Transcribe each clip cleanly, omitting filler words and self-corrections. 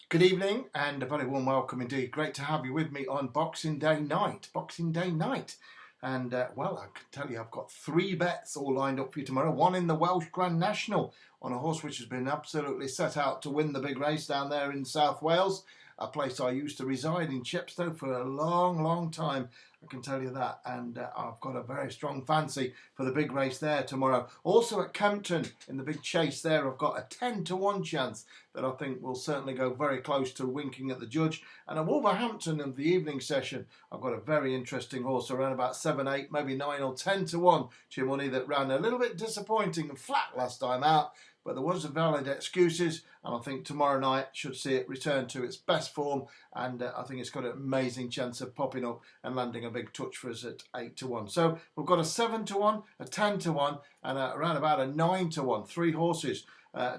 Good evening and a very warm welcome indeed. Great to have you with me on Boxing Day night. And well, I can tell you I've got 3 bets all lined up for you tomorrow. One in the Welsh Grand National on a horse which has been absolutely set out to win the big race down there in South Wales, a place I used to reside in Chepstow for a long time. I can tell you that, and I've got a very strong fancy for the big race there tomorrow. Also at Kempton in the big chase there, I've got a 10-1 chance that I think will certainly go very close to winking at the judge. And at Wolverhampton in the evening session, I've got a very interesting horse around about 7, 8, maybe 9 or 10-1 money that ran a little bit disappointing and flat last time out. But there was valid excuses, and I think tomorrow night should see it return to its best form, and I think it's got an amazing chance of popping up and landing a big touch for us at 8-1. So we've got a 7-1, a 10-1, and around about a 9-1. 3 horses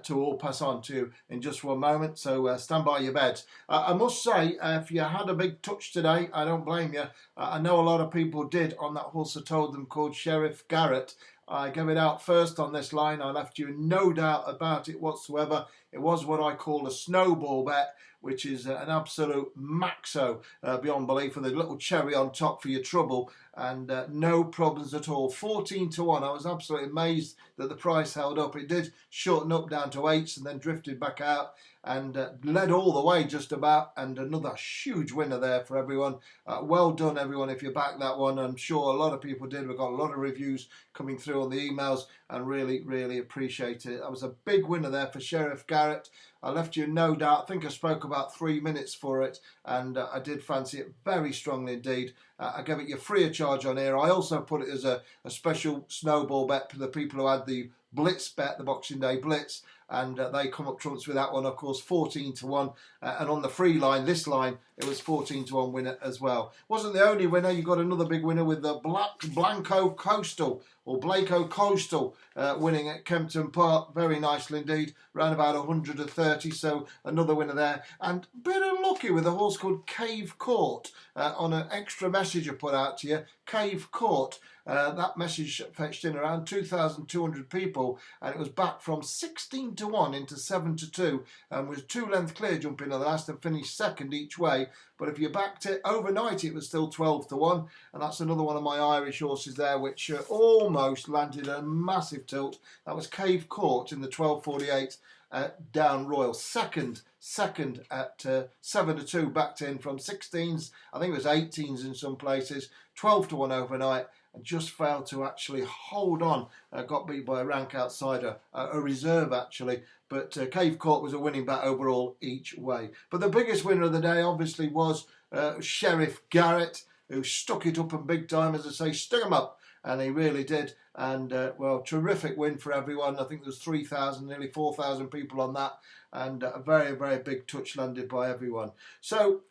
to all pass on to in just one moment, so stand by your beds. I must say, if you had a big touch today, I don't blame you. I know a lot of people did on that horse I told them called Sheriff Garrett. I gave it out first on this line. I left you no doubt about it whatsoever. It was what I call a snowball bet, which is an absolute maxo beyond belief, with a little cherry on top for your trouble, and no problems at all. 14-1. I was absolutely amazed that the price held up. It did shorten up down to 8s and then drifted back out and led all the way just about, and another huge winner there for everyone. Well done everyone if you backed that one. I'm sure a lot of people did. We've got a lot of reviews coming through on the emails and really appreciate it. That was a big winner there for Sheriff Garrett. I left you no doubt. I think I spoke about 3 minutes for it, and I did fancy it very strongly indeed. I gave it you free of charge on here. I also put it as a special snowball bet for the people who had the Blitz bet, the Boxing Day Blitz, and they come up trumps with that one, of course, 14-1. And on the free line, this line, it was 14-1 winner as well. Wasn't the only winner. You got another big winner with the Blanco Coastal, or Blaco Coastal, winning at Kempton Park. Very nicely indeed, around about 130, so another winner there. And a bit unlucky with a horse called Cave Court on an extra message I put out to you. Cave Court. That message fetched in around 2,200 people, and it was back from 16-1 into 7-2, and was 2 length clear jumping at the last and finished second each way. But if you backed it overnight, it was still 12-1, and that's another one of my Irish horses there, which almost landed a massive tilt. That was Cave Court in the 12:48. Down Royal second at 7-2, backed in from 16s, I think it was 18s in some places, 12-1 overnight, and just failed to actually hold on. Got beat by a rank outsider, a reserve actually, but Cave Court was a winning bet overall each way. But the biggest winner of the day obviously was Sheriff Garrett, who stuck it up and big time, as I say, stung him up. And he really did. And, well, terrific win for everyone. I think there was 3,000, nearly 4,000 people on that. And a very big touch landed by everyone. So,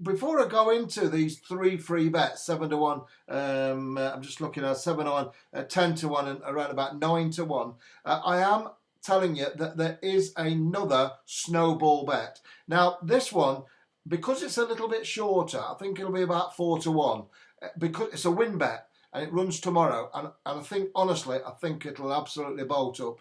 before I go into these 3 free bets, 7-1, I'm just looking at 7-1, 10-1, and around about 9-1, I am telling you that there is another snowball bet. Now, this one, because it's a little bit shorter, I think it'll be about 4-1, because it's a win bet. And it runs tomorrow, and I think, honestly, I think it'll absolutely bolt up.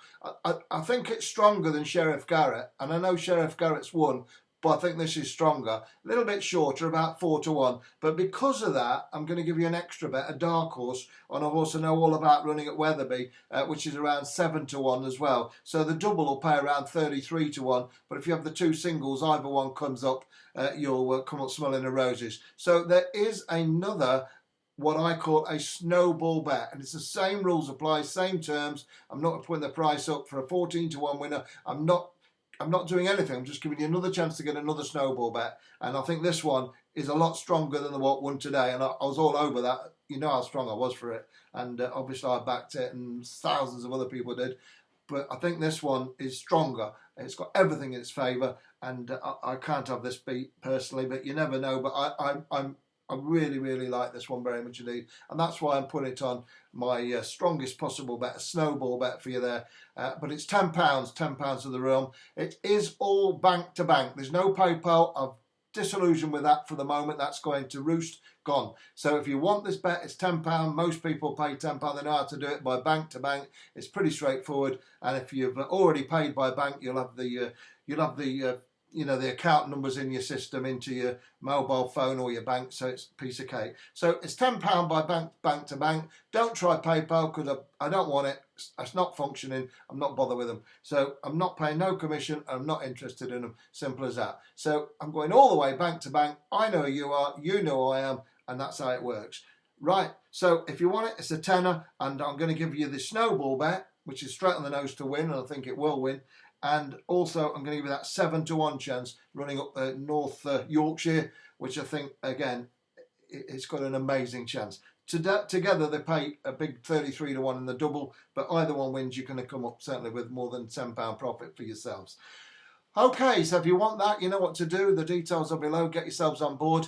I think it's stronger than Sheriff Garrett, and I know Sheriff Garrett's won, but I think this is stronger. A little bit shorter, about 4-1. But because of that, I'm going to give you an extra bet, a dark horse, on a horse I know all about running at Wetherby, which is around 7-1 as well. So the double will pay around 33-1. But if you have the 2 singles, either one comes up, you'll come up smelling of roses. So there is another, what I call a snowball bet, and it's the same rules apply, same terms. I'm not putting the price up for a 14-1 winner. I'm not doing anything. I'm just giving you another chance to get another snowball bet, and I think this one is a lot stronger than the what won today, and I was all over that. You know how strong I was for it, and obviously I backed it, and thousands of other people did. But I think this one is stronger. It's got everything in its favour, and I can't have this beat personally, but you never know. But I really like this one very much indeed, and that's why I'm putting it on my strongest possible bet, a snowball bet for you there. But it's £10, £10 of the realm. It is all bank to bank. There's no PayPal. I've disillusioned with that for the moment. That's going to roost, gone. So if you want this bet, it's £10. Most people pay £10. They know how to do it by bank to bank. It's pretty straightforward. And if you've already paid by bank, you'll have the you know, the account numbers in your system into your mobile phone or your bank, so it's a piece of cake. So it's £10 by bank to bank. Don't try PayPal because I don't want it. It's not functioning. I'm not bothered with them. So I'm not paying no commission. I'm not interested in them. Simple as that. So I'm going all the way bank to bank. I know who you are. You know who I am. And that's how it works. Right. So if you want it, it's a tenner. And I'm going to give you the Snowball bet, which is straight on the nose to win. And I think it will win. And also, I'm going to give you that 7-to-1 chance running up North Yorkshire, which I think, again, it's got an amazing chance. Together, they pay a big 33-to-1 in the double, but either one wins, you're going to come up certainly with more than £10 profit for yourselves. Okay, so if you want that, you know what to do. The details are below. Get yourselves on board.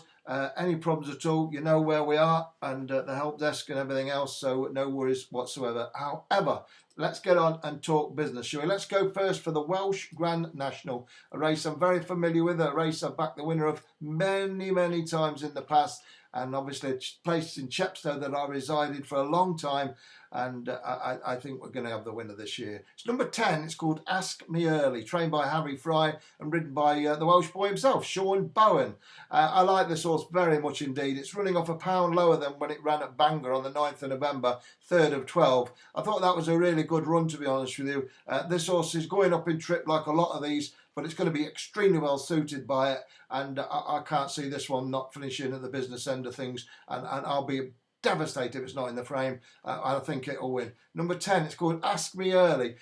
Any problems at all, you know where we are and the help desk and everything else, so no worries whatsoever. However, let's get on and talk business, shall we? Let's go first for the Welsh Grand National, a race I'm very familiar with, a race I've backed the winner of many times in the past, and obviously it's placed in Chepstow that I resided for a long time, and I think we're going to have the winner this year. It's number 10. It's called Ask Me Early, trained by Harry Fry and ridden by the Welsh boy himself, Sean Bowen. I like this horse very much indeed. It's running off £1 lower than when it ran at Bangor on the 9th of November, 3rd of 12. I thought that was a really good run, to be honest with you. This horse is going up in trip like a lot of these, but it's going to be extremely well suited by it, and I can't see this one not finishing at the business end of things, and I'll be devastated if it's not in the frame. I think it'll win. Number 10, it's called Ask Me Early,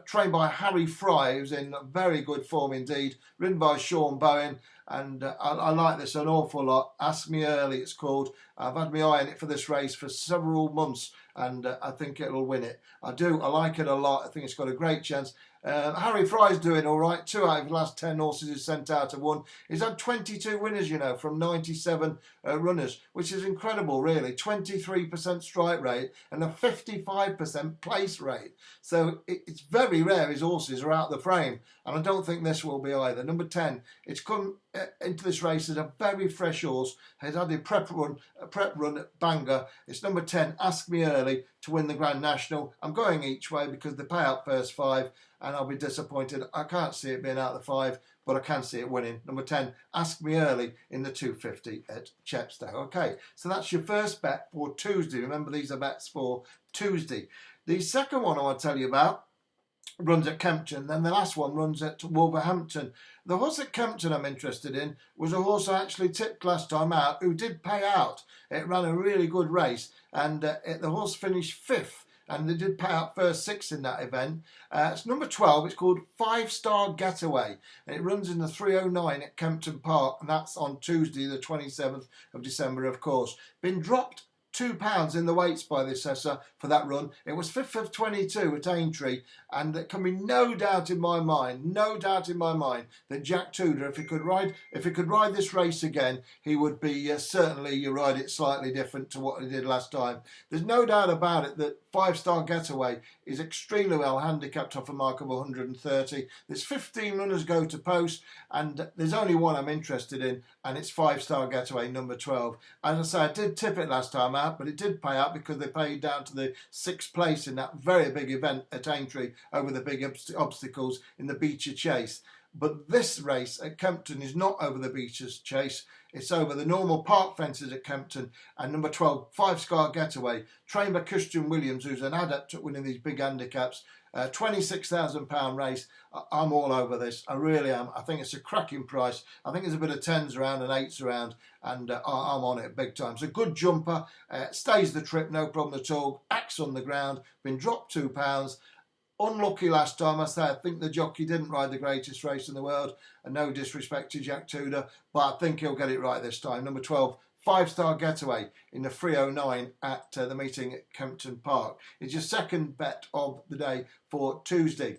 trained by Harry Fry, who's in very good form indeed, ridden by Sean Bowen, and I like this an awful lot. Ask Me Early, it's called. I've had my eye on it for this race for several months, and I think it'll win it. I like it a lot. I think it's got a great chance. Harry Fry's doing all right. 2 out of the last 10 horses he's sent out have won. He's had 22 winners, you know, from 97 runners, which is incredible, really. 23% strike rate and a 55% place rate. So it's very rare his horses are out the frame, and I don't think this will be either. Number 10, it's come into this race as a very fresh horse. Has had a prep run at Bangor. It's number 10, Ask Me Early, to win the Grand National. I'm going each way because they pay out first 5, and I'll be disappointed. I can't see it being out the 5, but I can see it winning. Number 10, Ask Me Early in the 250 at Chepstow. Okay, so that's your first bet for Tuesday. Remember, these are bets for Tuesday. The second one I want to tell you about runs at Kempton, then the last one runs at Wolverhampton. The horse at Kempton I'm interested in was a horse I actually tipped last time out, who did pay out. It ran a really good race, and the horse finished 5th, and they did pay out first 6 in that event. It's number 12. It's called 5-Star Getaway, and it runs in the 309 at Kempton Park, and that's on Tuesday the 27th of December, of course. Been dropped £2 in the weights by the assessor for that run. It was 5th of 22 at Aintree, and there can be no doubt in my mind that Jack Tudor, if he could ride this race again, he would be certainly ride it slightly different to what he did last time. There's no doubt about it that 5-Star Getaway is extremely well handicapped off a mark of 130. There's 15 runners go to post, and there's only one I'm interested in, and it's 5-Star Getaway, number 12. As I say, I did tip it last time out, but it did pay out because they paid down to the 6th place in that very big event at Aintree over the big obstacles in the Beecher Chase. But this race at Kempton is not over the Beecher's Chase. It's over the normal park fences at Kempton. And number 12, 5-Star Getaway, trained by Christian Williams, who's an adept at winning these big handicaps. £26,000 race. I'm all over this. I really am. I think it's a cracking price. I think there's a bit of 10s around and 8s around, and I'm on it big time. It's a good jumper. Stays the trip, no problem at all. Acts on the ground. Been dropped £2. Unlucky last time, I say. I think the jockey didn't ride the greatest race in the world, and no disrespect to Jack Tudor, but I think he'll get it right this time. Number 12, 5-Star Getaway in the 309 at the meeting at Kempton Park. It's your second bet of the day for Tuesday.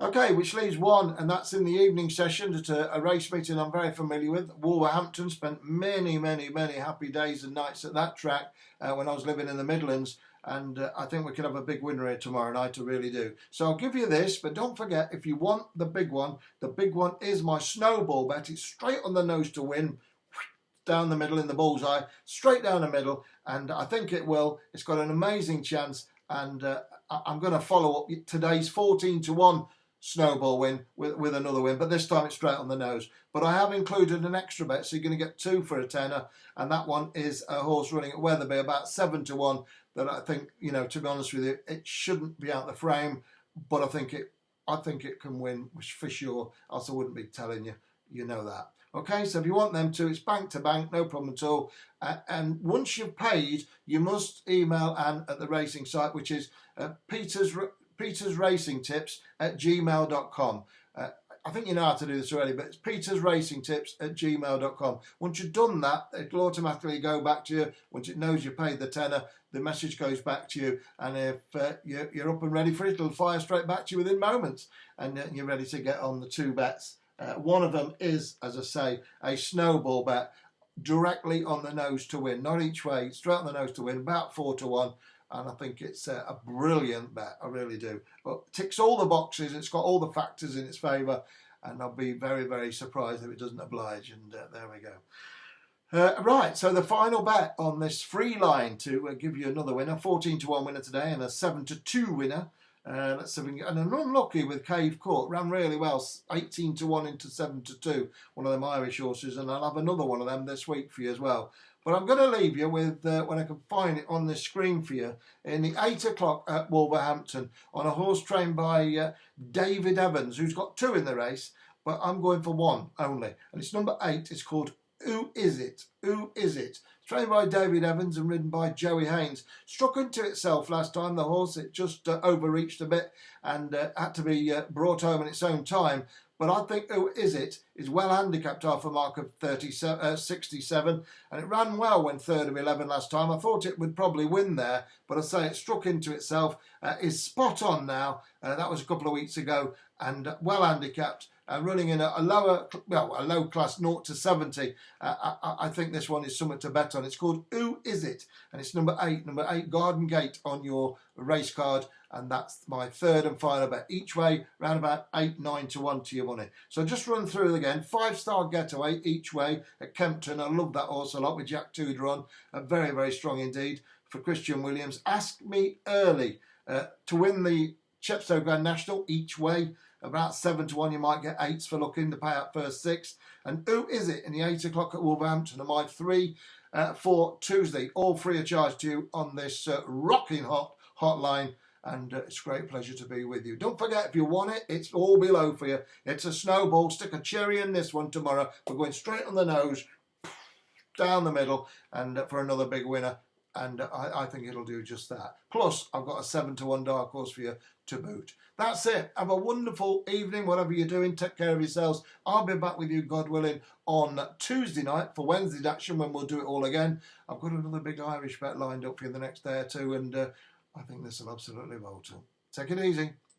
Okay, which leaves one, and that's in the evening session at a race meeting I'm very familiar with. Wolverhampton. Spent many happy days and nights at that track when I was living in the Midlands. And I think we could have a big winner here tomorrow night, I really do. So I'll give you this, but don't forget, if you want the big one is my Snowball bet. It's straight on the nose to win, down the middle in the bullseye, straight down the middle, and I think it will. It's got an amazing chance, and I'm going to follow up today's 14-to-1 Snowball win with another win, but this time it's straight on the nose. But I have included an extra bet, so you're going to get 2 for a tenner, and that one is a horse running at Wetherby about 7 to 1. That I think, you know, to be honest with you, it shouldn't be out the frame, but I think it can win for sure. Else I wouldn't be telling you. You know that. Okay, so if you want them to, it's bank to bank, no problem at all. And once you've paid, you must email Anne at the racing site, which is petersracingtips@gmail.com. I think you know how to do this already, but it's petersracingtips@gmail.com. Once you've done that, it'll automatically go back to you. Once it knows you paid the tenner, the message goes back to you. And if you're up and ready for it, it'll fire straight back to you within moments. And you're ready to get on the 2 bets. One of them is, as I say, a Snowball bet directly on the nose to win. Not each way, straight on the nose to win, about 4 to 1. And I think it's a brilliant bet, I really do. But ticks all the boxes, it's got all the factors in its favour, and I'll be very, very surprised if it doesn't oblige. And there we go. Right, so the final bet on this free line to give you another winner, 14 to 1 winner today, and a 7 to 2 winner. Let's see if we can get, and an unlucky with Cave Court, ran really well, 18 to 1 into 7 to 2, one of them Irish horses, and I'll have another one of them this week for you as well. But I'm going to leave you with, when I can find it on the screen for you, in the 8 o'clock at Wolverhampton, on a horse trained by David Evans, who's got 2 in the race, but I'm going for 1 only. And it's number 8, it's called Who Is It? Who Is It? It's trained by David Evans and ridden by Joey Haynes. Struck into itself last time, the horse. It just overreached a bit and had to be brought home in its own time. But I think Who Is It is well handicapped off a mark of 67, and it ran well when 3rd of 11 last time. I thought it would probably win there, but I say it struck into itself. Is spot on now. That was a couple of weeks ago, and well handicapped. Running in a low class 0 to 70. I think this one is something to bet on. It's called Who Is It? And it's number 8 Garden Gate on your race card. And that's my 3rd and final bet. Each way, round about 8, 9 to 1 to your money. So just run through it again. 5-star Getaway each way at Kempton. I love that horse a lot with Jack Tudor on. Very, very strong indeed for Christian Williams. Ask Me Early to win the Chepstow Grand National each way. About 7 to 1, you might get 8s for looking to pay out first 6. And Who Is It in the 8 o'clock at Wolverhampton are my 3 for Tuesday. All free of charge to you on this rocking hotline. And it's a great pleasure to be with you. Don't forget, if you want it, it's all below for you. It's a Snowball. Stick a cherry in this one tomorrow. We're going straight on the nose, down the middle, and for another big winner. And I think it'll do just that. Plus, I've got a 7 to 1 dark horse for you to boot. That's it. Have a wonderful evening, whatever you're doing. Take care of yourselves. I'll be back with you, God willing, on Tuesday night for Wednesday's action when we'll do it all again. I've got another big Irish bet lined up for you the next day or two, and I think this will absolutely vote. Take it easy.